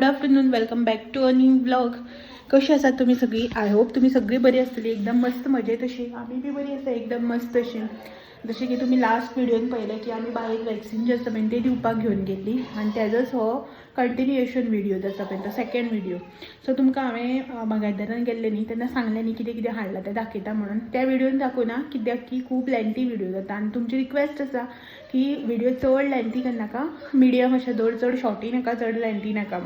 Afternoon, welcome back to a new blog. कशी आसात तुम्ही सगळी? आय होप तुम्ही सगळी बरी आसतली, एकदम मस्त मजेत अशी. आम्ही बी बरी आसा एकदम मस्त अशी. जसे की तुम्ही लास्ट व्हिडिओन पळयलें की आम्ही बायक वॅक्सिन जे आसा पळय ते दिवपाक घेवन गेल्ली आनी तेजोच हो कंटिन्युएशन व्हिडिओ आसा पळय तो सेकंड व्हिडिओ. सो तुमकां हांवें बागायतदारान गेल्ले न्ही तेन्ना सांगलें न्ही कितें कितें हाडलां तें दाखयता म्हणून. त्या व्हिडिओन दाखोवना कित्याक की खूब लेंथी व्हिडिओ जाता आनी तुमची रिक्वेस्ट आसा की व्हिडिओ चड लेंथी करनाका, मिडियम अशें दवर, चड शॉर्टी नाका, चड लेंथी नाका.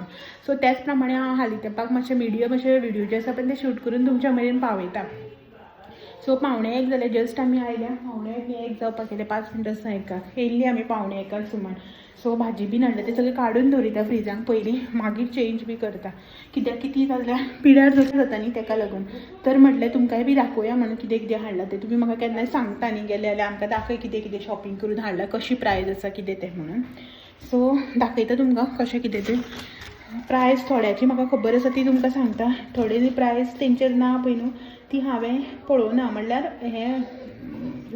सो त्याच प्रमाणे हांव हालीं तेंपाक मातशे मिडियम अशे व्हिडिओ जे आसा पळय ते शूट करून तुमच्या मेरेन पावयता. सो 1:45 जाले, जस्ट आमी आयल्या 1:45 जावपाक गेले, 5 मिनटां आसा एकाक येयल्ली आमी 1:45 सुमार. सो भाजी बीन हाडल्या ते सगळें काडून दवरिता फ्रिजांत पयलीं, मागीर चेंज बी करता कित्याक की ती जाल्यार पिड्यार जशें जाता न्ही तेका लागून. तर म्हटलें तुमकांय बी दाखोवया म्हणून कितें कितें हाडलां तें. तुमी म्हाका केन्नाय सांगता न्ही गेले जाल्यार आमकां दाखय कितें कितें शॉपिंग करून हाडलां, कशी प्रायस आसा कितें तें म्हणून. सो दाखयता तुमकां कशें कितें तें. प्रायस थोड्याची म्हाका खबर आसा ती तुमकां सांगता, थोडी प्रायस तेंचेर ना पळय न्हू ती हांवें पळोवना, म्हणल्यार हें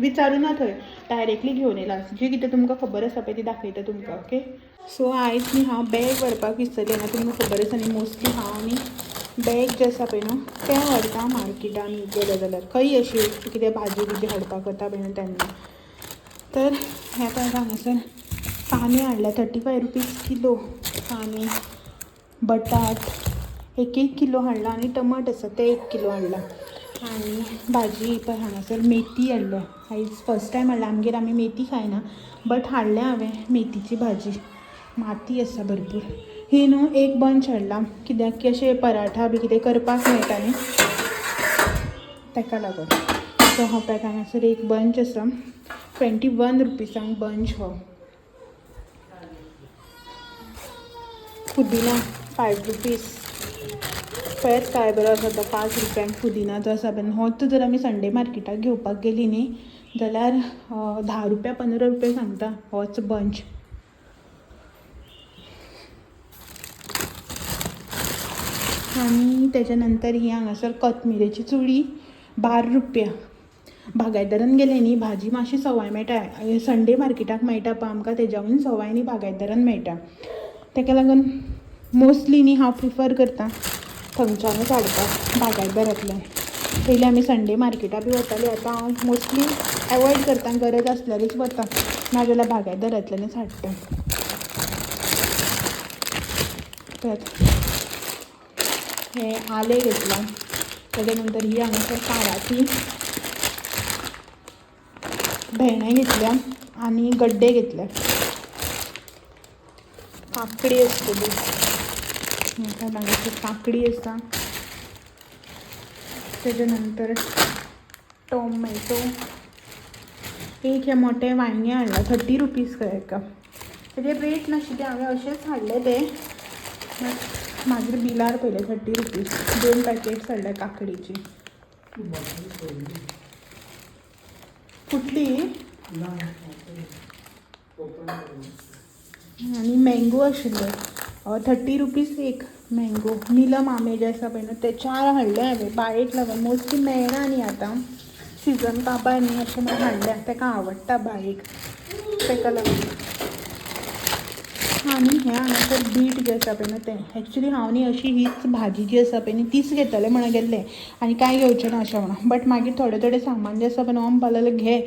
विचारुना थंय, डायरेक्टली घेवन येयला. जी कितें तुमकां खबर आसा पळय ती दाखयता तुमकां. ओके. सो आयज न्ही हांव बॅग व्हरपाक विसरलें ना. तुमकां खबर आसा न्ही मोस्टली हांव न्ही बॅग जे आसा पळय न्हू तें व्हरता मार्केटान गेलें जाल्यार, खंय अशी कितें भाजी बिजी हाडपाक वता पळय न्हू तेन्ना. तर हें पळय हांगासर कांदे हाडल्या 35 रुपीज किलो. कांदे, बटाट 1 किलो हाडला आनी टमाट आसा ते 1 किलो हाडला. आनी भाजी पळय हांगासर मेथी हाडल्या. आयज फर्स्ट टायम हाडला आमगेर, आमी मेथी खायना, बट हाडल्या हांवें मेथीची भाजी. माती आसा भरपूर. ही न्हू एक बंच हाडला कित्याक की अशें पराठा बी कितें करपाक मेळटा न्ही तेका लागून. सो हो पळय हांगासर एक बंच आसा 21 रुपीजांक बंच हो. पुदिना 5 रुपीज. पळयत काय बरो आसा तो 5 रुपयांक पुदिना जो आसा पळय. होच जर आमी संडे मार्केटाक घेवपाक गेली न्ही जाल्यार 10 रुपया 15 रुपया सांगता होच बंच. आनी तेच्या नंतर ही हांगासर कोथमिरेची चुडी 12 रुपया. बागायतदारान गेले न्ही भाजी मातशी सवाय मेळटा. संडे मार्केटाक मेळटा पळय आमकां तेज्यावून सवाय न्ही बागायतदारान मेळटा. तेका लागून मोस्टली न्ही हांव प्रिफर करता थंयच्यानूच हाडपाक बागायतदारांतल्यान. पयलीं आमी संडे मार्केटाक बी वतालीं, आतां हांव मोस्टली एवॉयड करता, गरज आसल्यारूच वता, नाजाल्यार बागायतदारांतल्यानूच हाडटा. तर हें आलें घेतलां. तेच्या नंतर ही हांगासर काराची भेंडे घेतल्या आनी गड्डे घेतल्या. काकडी आसतली, हांगासर काकडी आसा. तेच्या नंतर टोमॅटो, एक हे मोठे वांयगे हाडला 30 रुपीज खंय एका. तेजे रेट नाशिल्ले, हांवें अशेंच हाडले ते. मागीर बिलार पयलें 30 रुपीज. 2 पॅकेट्स हाडल्या काकडीची. कुठली? आनी मँगो आशिल्ले 30 रुपीज एक मँगो. निलम आंबे जे आसा पळय न्हू ते 4 हाडले हांवें बायेक लागून. मोस्टली मेळना न्ही आतां, सिजन काबार न्ही अशें म्हणून हाडल्या. तेका आवडटा बायेक तेका लागून. आनी हें हांगासर बीट जे आसा पळय न्हू तें. एक्चुली हांव न्ही अशी हीच भाजी जी आसा पळय न्ही तीच घेतलें म्हणून गेल्लें आनी कांय घेवचें ना अशें म्हणून. बट मागीर थोडें सामान जें आसा पळय न्हू हांव म्हणपाक लागलें घे,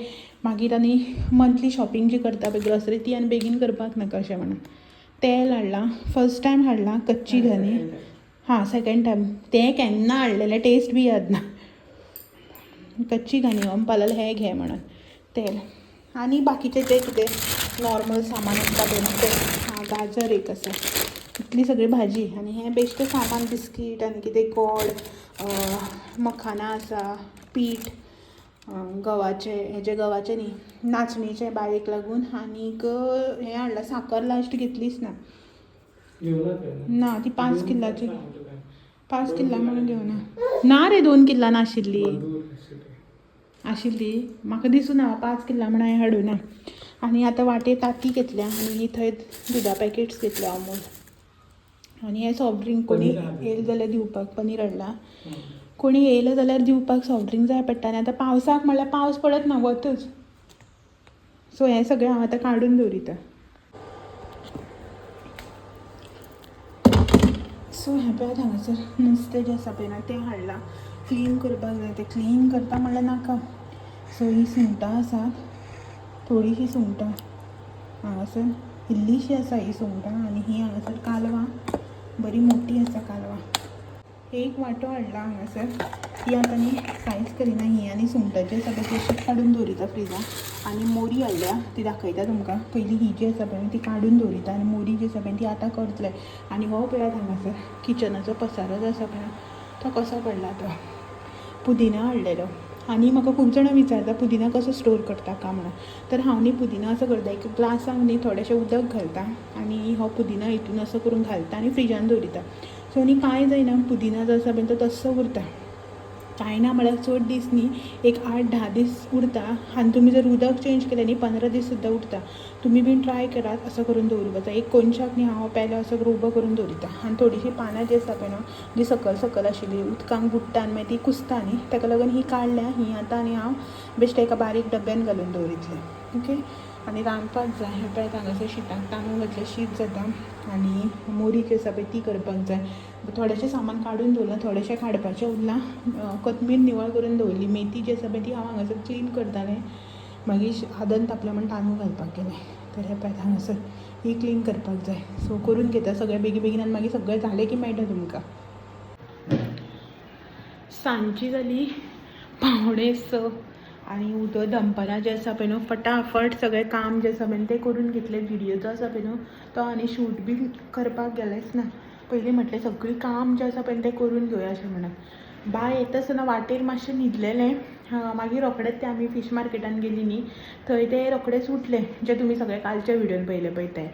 मागीर आनी मंथली शॉपिंग जी करता पळय ग्रॉसरी ती आनी बेगीन करपाक नाका अशें म्हणून. तेल हाडलां, फर्स्ट टायम हाडलां कच्ची घानी. हां सेकंड टायम. तें केन्ना हाडलेलें टेस्ट बी याद ना. कच्ची घानी हांव म्हणपाक लागलें हें घे म्हणून तेल. आनी बाकीचें तें कितें नॉर्मल सामान आसता पळय न्हू तें. गाजर एक आसा. इतली सगळी भाजी आनी हें बेश्टें सामान बिस्कीट आनी कितें गोड, मखाना आसा, पीठ गव्हाचें, हेजें गव्हाचें न्ही नाचणीचें बायेक लागून. आनीक हें हाडलां साकर लास्ट घेतलीच ना. ना ती 5 किल्लाची, 5 किल्लां म्हणून घेवना. ना रे 2 किल्लां नाशिल्ली आशिल्ली, म्हाका दिसूना 5 किल्लां म्हण हांवें हाडूना. आनी आतां वाटेर ताती घेतल्या आनी थंय दुदा पॅकेट्स घेतल्या अमूल. आनी हें सॉफ्ट ड्रिंक कोणी येयलें जाल्यार दिवपाक. पनीर हाडलां. कोणी येयलें जाल्यार दिवपाक सॉफ्ट ड्रिंक जाय पडटा. आनी आतां पावसाक म्हणल्यार पावस पडत ना वतच. सो हें सगळें हांव आतां काडून दवरिता. सो हे पळय हांगासर नुस्तें जें आसा पळय ना तें हाडलां क्लीन करपाक जाय. तें क्लीन करता म्हणल्यार नाका. सो ही सुंगटां आसात, थोडीशीं सुंगटां हांगासर इल्लीशी आसा ही सुंगटां आनी ही हांगासर कालवां बरी मोठी आसा कालवां. एक वांटो हाडला हांगासर. ही आतां न्ही कांयच करिना ही आनी सुंगटाची आसा पळय तशीच काडून दवरिता फ्रिजान. आनी मोरी हाडल्या ती दाखयता तुमकां. पयलीं ही जी आसा पळय ती काडून दवरिता आनी मोरी जी आसा पळय ती आतां करतले. आनी हो पळयात हांगासर किचनाचो पसारो जो आसा पळय तो कसो पडला तो. पुदिना हाडलेलो आनी म्हाका खूब जाणां विचारता पुदिना कसो स्टोर करता काय म्हणून. तर हांव न्ही पुदिना असो करता एक ग्लासान न्ही थोडेंशें उदक घालता आनी हो पुदिना हितून असो करून घालता आनी फ्रिजान दवरिता. सो न्ही कांय जायना. पुदिना जो आसा पळय तो तस्सो उरता. कांय ना म्हळ्यार चड दीस न्ही एक 8-10 दीस उरता. आनी तुमी जर उदक चेंज केलें न्ही 15 दीस सुद्दां उरता. तुमी बीन ट्राय करात असो करून दवरपाचो. एक कोनशाक न्ही हांव पेलो असो उबो करून दवरिता आनी थोडीशीं पानां जी आसा पळय न्हू जी सकयल सकयल आशिल्ली उदकांत बुडटा आनी मागीर ती कुसता न्ही ताका लागून ही काडल्या. ही आतां न्ही हांव बेश्टें एका बारीक डब्यान घालून दवरितलें. ओके. आनी रांदपाक जाय. हे पळय हांगासर शिताक तांदूळ घातले शीत जाता आनी मोरी जी आसा पळय ती करपाक जाय. थोडेंशें सामान काडून दवरलां, थोडेंशें काडपाचें उरलां. कोथमीर निवळ करून दवरली. मेथी जी आसा पळय ती हांव हांगासर क्लीन करतालें. मागीर आदन तापलें म्हण तांदूळ घालपाक गेलें. तर हे पळय हांगासर ही क्लीन करपाक जाय. सो करून घेता सगळें बेगीन बेगीन आनी मागीर सगळें जालें की मेळटा तुमकां. सांजची जाली 5:45 आनी उदक दनपारां जें आसा पळय न्हू फटाफट सगळें काम जें आसा पळय तें करून घेतलें. व्हिडियो जो आसा पळय न्हू तो आनी शूट बी करपाक गेलेंच ना. पयलीं म्हटलें सगळीं काम जें आसा पळय तें करून घेवया अशें म्हणून. बाय येता आसतना वाटेर मातशें न्हिदलेलें. मागीर रोखडेंच तें आमी फीश मार्केटान गेलीं न्ही थंय तें रोखडेंच उठलें जें तुमी सगळें कालच्या व्हिडियोन पयलें पळय तें.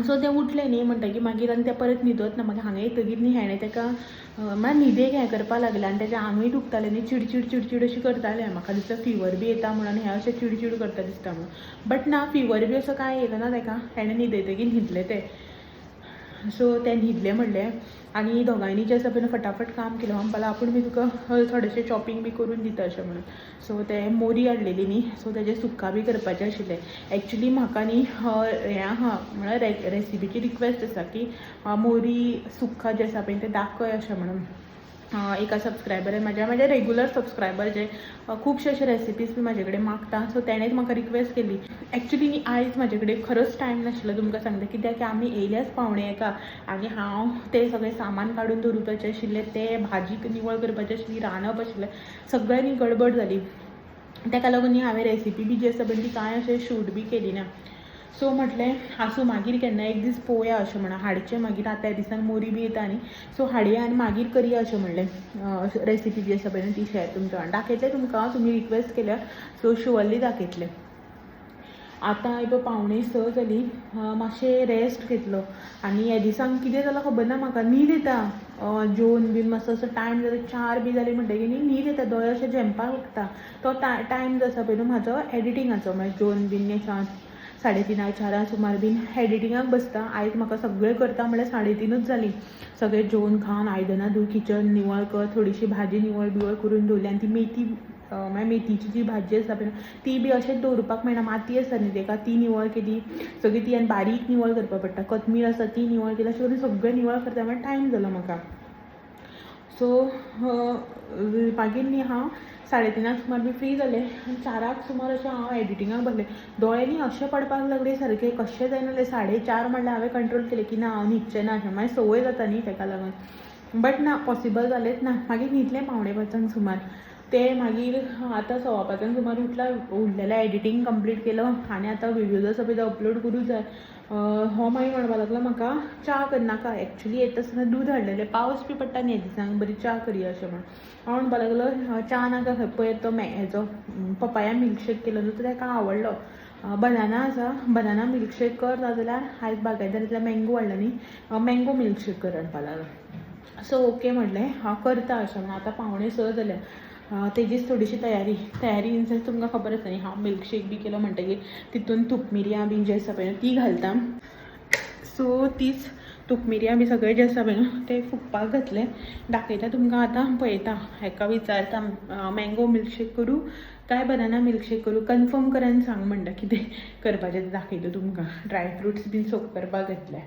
सो तें उठलें न्ही म्हणटकीर मागीर आनी तें परत न्हिदत ना. मागीर हांगा येतकीर न्ही हेणें ताका म्हळ्यार न्हिदेक हें करपाक लागलें आनी तेजें आंगूय दुखतालें न्ही चिडचिड चिडचिड अशी करतालें. म्हाका दिसता फिवर बी येता म्हणून हें अशें चिडचिड करता दिसता म्हणून. बट ना फिवर बी असो कांय येयलो ना ताका. हेणें न्हिदयतकीर न्हिदलें तें. सो तें न्हिदलें म्हणलें आनी दोगांयनी जें आसा पळय फटाफट काम केलें. हांव म्हणपाक आपूण बी तुका थोडेंशें चॉपिंग बी करून दिता अशें म्हणून. सो तें मोरी हाडलेली न्ही सो तेजें सुक्का बी करपाचें आशिल्लें. एक्चुली म्हाका न्ही हें आहा म्हळ्यार रेसिपीची रिक्वेस्ट आसा की मोरी सुक्का जें आसा पळय तें दाखय अशें म्हणून. एका सबस्क्रायबरान म्हाजे रेगुलर सबस्क्रायबर जे खुबशे अशे रेसिपीज बी म्हाजे कडेन मागता. सो तेणेंच म्हाका रिक्वेस्ट केली. एक्चुली न्ही आयज म्हाजे कडेन खरोच टायम नाशिल्लो तुमकां सांगता. कित्याक आमी येयल्याच पावणे एका आनी हांव तें सगळें सामान काडून दवरपाचें आशिल्लें. तें भाजी निवळ करपाची आशिल्ली, रांदप आशिल्लें. सगळें न्ही गडबड जाली. ताका लागून न्ही हांवें रेसिपी बी जी आसा पळय ती कांय अशें शूट बी केली ना. सो म्हटलें आसूं मागीर केन्ना एक दीस पळोवया अशें म्हणून. हाडचें मागीर आतां ह्या दिसान मोरी बी येता न्ही सो हाडया आनी मागीर करया अशें म्हणलें. रेसिपी जी आसा पळय ती शेअर तुमच्या वांगडा दाखयतलें तुमकां. तुमी रिक्वेस्ट केल्या सो शुअरली दाखयतलें. आतां पळय 5:45 जाली. मातशें रेस्ट घेतलो आनी ह्या दिसांक कितें जालां खबर ना म्हाका न्हीद येता. जेवन बीन मातसो असो टायम जालो 4 बी जाली म्हणटकीर न्ही न्हीद येता. दोळे अशे झेंपाक लागता. तो टायम जो आसा पळय न्हू म्हाजो एडिटिंगाचो म्हळ्यार जेवन बीन 3:30-4 सुमार बीन एडिटिंगाक बसता. आयज म्हाका सगळें करता म्हळ्यार 3:30 जालीं. सगळें जेवन खावन आयदनां धुय किचन निवळ कर थोडीशी भाजी निवळ बिवळ करून दवरली आनी ती मेथी म्हळ्यार मेथीची जी भाजी आसा पळय ती बी अशेंच दवरपाक मेळना. माती आसा न्ही ताका ती निवळ केली सगळी ती आनी बारीक निवळ करपाक पडटा. कोथमीर आसा ती निवळ केली. अशें करून सगळें निवळ करता म्हळ्यार टायम जालो म्हाका. सो मागीर न्ही हांव 3:30 सुमार बी फ्री जालें आनी 4 सुमार अशें हांव एडिटिंगाक बसलें. दोळे न्ही अशें पडपाक लागले सारके कशें जायनासलें. 4:30 म्हणल्यार हांवें कंट्रोल केलें की ना हांव न्हिदचें ना अशें. मागीर संवय जाता न्ही ताका लागून. बट ना पॉसिबल जालेंच ना. मागीर न्हिदलें 4:45 सुमार. तें मागीर आतां 4:15 सुमार उठलेलें एडिटींग कंप्लीट केलो आनी आतां व्हिडियो जो आसा पळय तो अपलोड करूं जाय. हो मागीर म्हणपाक लागलो म्हाका च्या करनाका. एक्चुली येता आसतना दूद हाडलेलें. पावस बी पडटा न्ही ह्या दिसांक बरी च्या करया अशें म्हणून. हांव म्हणपाक लागलो च्या नाका खंय पयर तो हेजो पपाया मिल्कशेक केलो न्हू तो ताका आवडलो. बनाना आसा बनाना मिल्कशेक कर नाजाल्यार आयज बागायतारांतल्यान मँगो हाडला न्ही मँगो मिल्कशेक कर म्हणपाक लागलो. सो ओके म्हणलें हांव करता अशें म्हणून. आतां 5:45 जाल्या. तेजीच थोडीशी तयारी इन सेन्स तुमकां खबर आसा न्ही हांव मिल्कशेक बी केलो म्हणटकीर तितून तुपमिरयां बी जें आसा पळय ती घालता. सो तीच तुपमिरयां बी सगळें जें आसा पळय न्हू तें फुगपाक घातलें. दाखयता तुमकां आतां पळयता. हाका विचारता मँगो मिल्कशेक करूं काय बनाना मिल्कशेक करूं कन्फर्म कर आनी सांग म्हणटा कितें करपाचें तें दाखयता तुमकां. ड्रायफ्रुट्स बीन सोक करपाक घातले.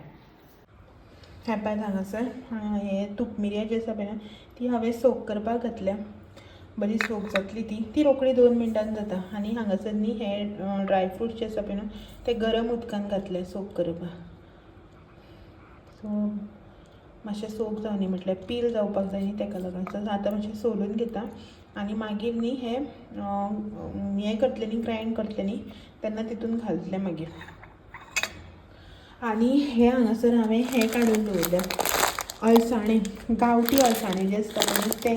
हे पळय हांगासर हे तूप मिरयां जी आसा पळय ना ती हांवें सोक करपाक घातल्या. बरी सोक जातली ती रोखडी 2 मिनटान जाता. आनी हांगासर न्ही हे ड्रायफ्रूट जे आसा पळय न्हू ते गरम उदकान घातले सोक करपाक. सो मातशें सोक जावनी म्हटल्यार पील जावपाक जाय न्ही तेका लागून. सो आतां मातशें सोलून घेता आनी मागीर न्ही हे करतलें न्ही ग्रायंड करतलें न्ही तेन्ना तितून घालतलें मागीर. आनी हे हांगासर हांवें हे काडून दवरल्या अळसाणे, गांवठी अळसाणे जे आसता पळय ते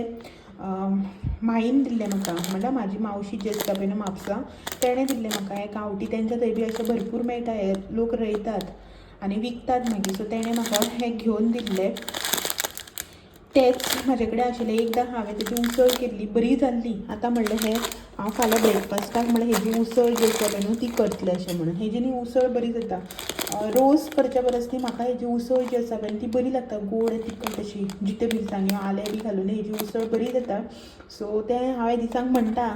माईन दिल्ले म्हाका. म्हणल्यार म्हाजी मावशी जी आसता पळय न्हू म्हापसा तेणें दिल्ले म्हाका हे गांवठी. तेंच्या थंय बी अशे भरपूर मेळटा, हे लोक रोयतात आनी विकतात मागीर. सो तेणें म्हाका हे घेवन दिल्ले. तेच म्हाजे कडेन आशिल्ले. एकदां हांवें तेजी उसळ केल्ली, बरी जाल्ली. आतां म्हणलें हे हांव फाल्यां ब्रेकफास्टाक म्हणल्यार हेजी उसळ जी आसा पळय न्हू ती करतलें अशें म्हणून. हेजी न्ही उसळ बरी जाता. रोस करच्या परस न्ही म्हाका हेजी उसळ जी आसा पळय ती बरी लागता, गोड तिखट अशी. जितें मिरसांग्यो आलें बी घालून हेजी उसळ बरी जाता. सो तें हांवें दिसांक म्हणटा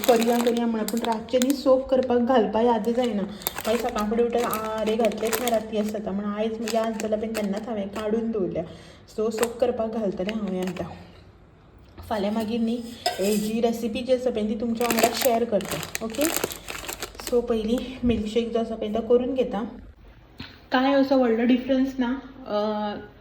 करया म्हणून. पूण रातचें न्ही सोक करपाक घालपाक याद जायना. मागीर सकाळ फुडें उठून आरे घातलेंच ना राती आसता जाता म्हणून आयज याद जाल्यार बीन तेन्नाच हांवें काडून दवरल्या. सो सोक करपाक घालतलें हांवें आतां. फाल्यां मागीर न्ही हेजी रेसिपी जी आसा पळय ती तुमच्या वांगडा शेअर करता. ओके. सो पयलीं मिल्कशेक जो आसा पळय तो करून घेता. काय असो व्हडलो डिफरन्स ना.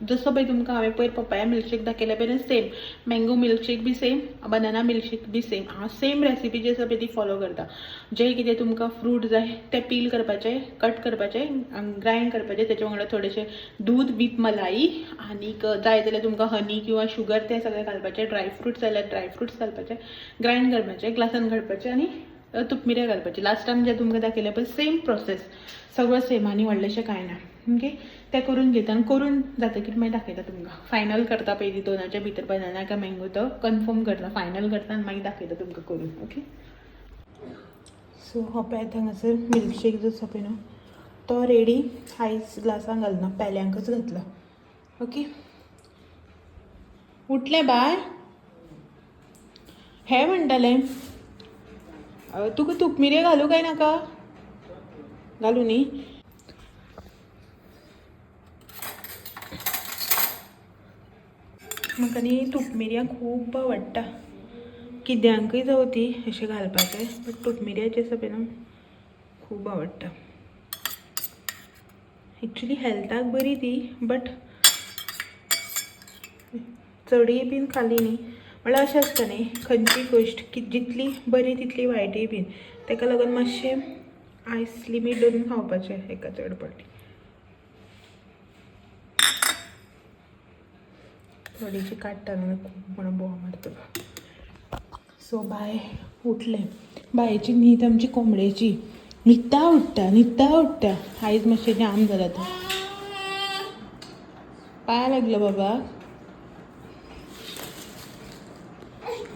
जसो पळय तुमकां हांवें पयर पपाया मिल्कशेक दाखयला पळय सेम, मँगो मिल्कशेक बी सेम, बनाना मिल्कशेक बी सेम. हांव सेम रेसिपी जी आसा पळय ती फॉलो करता. जे कितें तुमकां फ्रूट जाय ते पील करपाचे, कट करपाचे, ग्रायंड करपाचे. तेच्या वांगडा थोडेशें दूध विथ मलाई आनीक जाय जाल्यार तुमकां हनी किंवा शुगर ते सगळें घालपाचें. ड्रायफ्रूट्स जाल्यार ड्रायफ्रूट्स घालपाचे, ग्रायंड करपाचे, ग्लासान घालपाचे आनी तूप मिऱ्या घालपाची. लास्ट टायम जे तुमकां दाखयलें पळय सेम प्रोसेस, सगळं सेम आनी व्हडलेंशें कांय ना. ओके. ते करून घेता आनी करून जातकीर मागीर दाखयता तुमकां. फायनल करता पयलीं दोनाच्या भितर बनाना काय मँगो तो कन्फर्म करता, फायनल करता आनी मागीर दाखयता तुमकां करून. ओके. सो हो पळय हांगासर मिल्कशेक जो आसा पळय न्हू तो रेडी. आयज ग्लासान घालना, पेल्यांकच घातला. ओके. उठलें बाय? हे म्हणटालें तुका तूप मिऱ्यो घालूं काय नाका? घालूं न्ही. म्हाका न्ही तूप मिरयां खूब आवडटा. किद्यांकय जावं ती अशें घालपाचें, बट तूप मिरयां जी आसा पळय न्हू खूब आवडटा. एक्चुली हेल्थाक बरी ती, बट चडय बीन खाली न्ही म्हळ्यार अशें आसता न्ही खंयची गोश्ट की जितली बरी तितली वायटय बीन. तेका लागून मातशें आयस लिमीट धरून खावपाचें एका चड पाटी. थोडीशी काडटा न्हू खूब म्हणून बोवा मारता. सो बाय उठलें. बायेची न्हीद आमची कोंबडेची न्हिदता उठटा. आयज मातशें जाम जालां तो. पांय लागलो बाबा.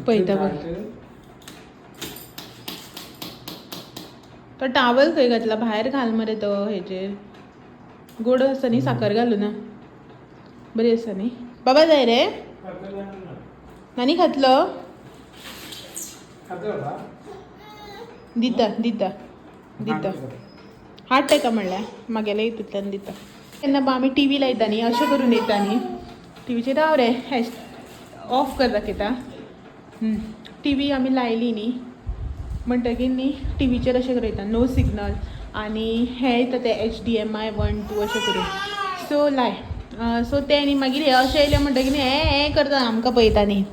पळयता बघ तो टावल खंय घातला, भायर घाल मरे तो. हेचेर गोड आसा न्ही, साखर घालूं ना. बरी आसा न्ही. बाबा जाय रे? नानी खातलो? दिता हाड तेका म्हणल्यार मागेल्या हितूंतल्यान दिता. तेन्ना आमी टी व्ही लायता न्ही अशें करून येता न्ही. टीव्हीचेर राव रे, ऑफ कर दाखयता. टी व्ही आमी लायली न्ही म्हणटकीर न्ही टीव्हीचेर अशें करयता नो सिग्नल आनी हे येता ते HDMI 1, 2 अशें करून. सो लाय. सो ते न्ही मागीर हे अशें येयलें म्हणटकीर हें करता आमकां पळयता न्ही.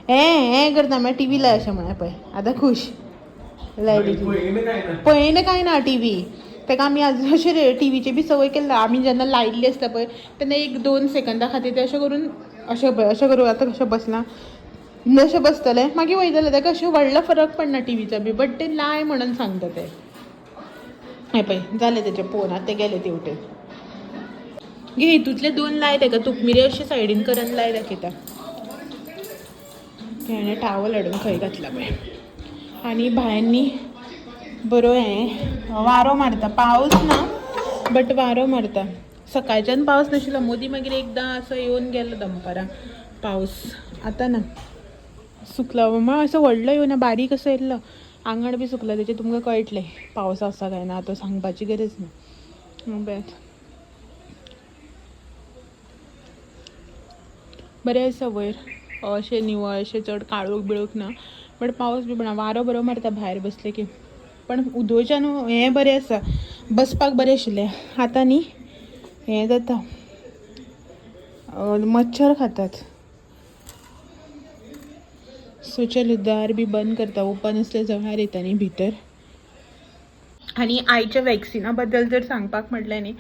हें करता मागीर टी व्ही लाय अशें म्हळ्यार पळय. आतां खुश लायली. पळयना काय ना टी व्ही. ताका आमी आज अशें टीव्हीची बी संवय केला. आमी जेन्ना लायिल्ली आसता पळय तेन्ना 1-2 सेकंदां खातीर ते अशें करून अशें करून आतां कशें बसलां अशें बसतलें मागीर वयतलें. ताका अशें व्हडलो फरक पडना टीव्हीचो बी, बट ते लाय म्हणून सांगता ते. हें पळय जालें तेजें पळोवन. आतां ते गेले तेवटेन. घे हितूंतले 2 लाय ताका. तूप मिऱ्यो अशें सायडीन करून लाय दाखयता. हेणें टावल हाडून खंय घातला पळय. आनी भायर न्ही बरो वारो मारता. पावस ना बट वारो मारता. सकाळच्यान पावस नाशिल्लो. मदीं मागीर एकदां असो येवन गेलो दनपारां पावस. आतां ना. सुकला म्हळ्यार असो व्हडलो येवना, बारीक असो येयल्लो. आंगण बी सुकला तेजें तुमकां कळटलें पावस आसा काय ना. आतां सांगपाची गरज ना. बरें आसा वयर अशें निवळ अशें चड काळोख बिळोख ना बट पावस बी पडना वारो बरो मारता भायर बसले की पण उदोवच्यान हें बरें आसा बसपाक बरें आशिल्लें आतां न्ही हें जाता मच्छर खातात सो चलो दार बी बंद करता ओपन असले जळार येता न्ही भितर आनी आयच्या वॅक्सिना बद्दल जर सांगपाक म्हटल्यार न्ही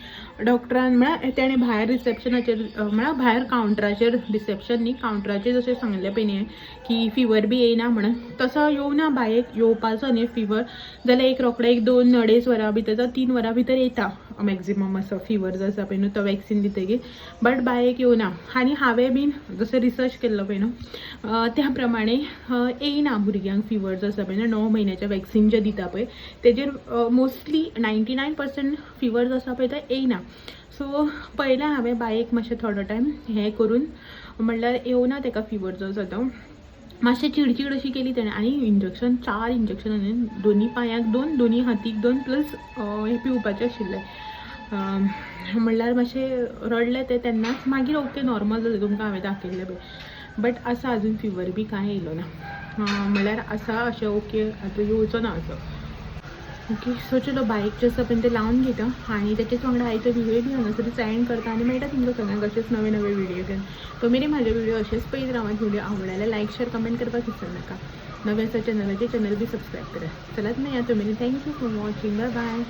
डॉक्टरान म्हळ्यार तेणें भायर रिसेप्शनाचेर म्हळ्यार भायर कावंटराचेर रिसेप्शन न्ही कावंटराचेर जशें सांगलें पळय न्ही की फिवर बी येयना म्हणून तसो येवना बायेक येवपाचो न्ही फिवर जाल्यार एक रोखडे 2-2.5 वरां भितर जावं 3 वरां भितर येता मॅक्झिमम असो फिवर जो आसा पळय न्हू तो वॅक्सिन दितकीर बट बायेक येवना आनी हांवें बीन जसो रिसर्च केल्लो पळय न्हू त्या प्रमाणे येयना भुरग्यांक फिवर जो आसा पळय न्हू 9 म्हयन्याचें वॅक्सिन जें दिता पळय तेजेर मोस्टली 99% फिवर जो आसा पळय तो येयना सो पयलें हांवें बायेक मातशें थोडो टायम हें करून म्हणल्यार येवना ताका फिवर जो आसा तो मातशें चिडचिड अशी केली तेणें आनी इंजेक्शन 4 इंजेक्शन दोनी पांयाक 2 दोनी हातीक 2 प्लस हें पिवपाचें आशिल्लें म्हणल्यार मातशें रडलें तें तेन्नाच मागीर ओके नॉर्मल जालें तुमकां हांवें दाखयल्लें पळय बट आसा अजून फिवर बी कांय येयलो ना म्हणल्यार आसा अशें ओके आतां येवचो ना असो ओके सो चलो बायक जे आसा पळय ते लावन घेता आनी तेच्याच वांगडा हांवें तो व्हिडिओ बी हांगासर सेंड करता आनी मेळटा तुमकां सगळ्यांक अशेंच नवे नवे व्हिडिओ घेवन तो मेरेन म्हाजे व्हिडिओ अशेंच पळयत रावात व्हिडिओ आवडल्यार लायक शेअर कमेंट करपाक विसरू नाका नवे आसा चॅनल बी सबस्क्राईब करा चलात नाही तो मेरेन thank you for watching bye bye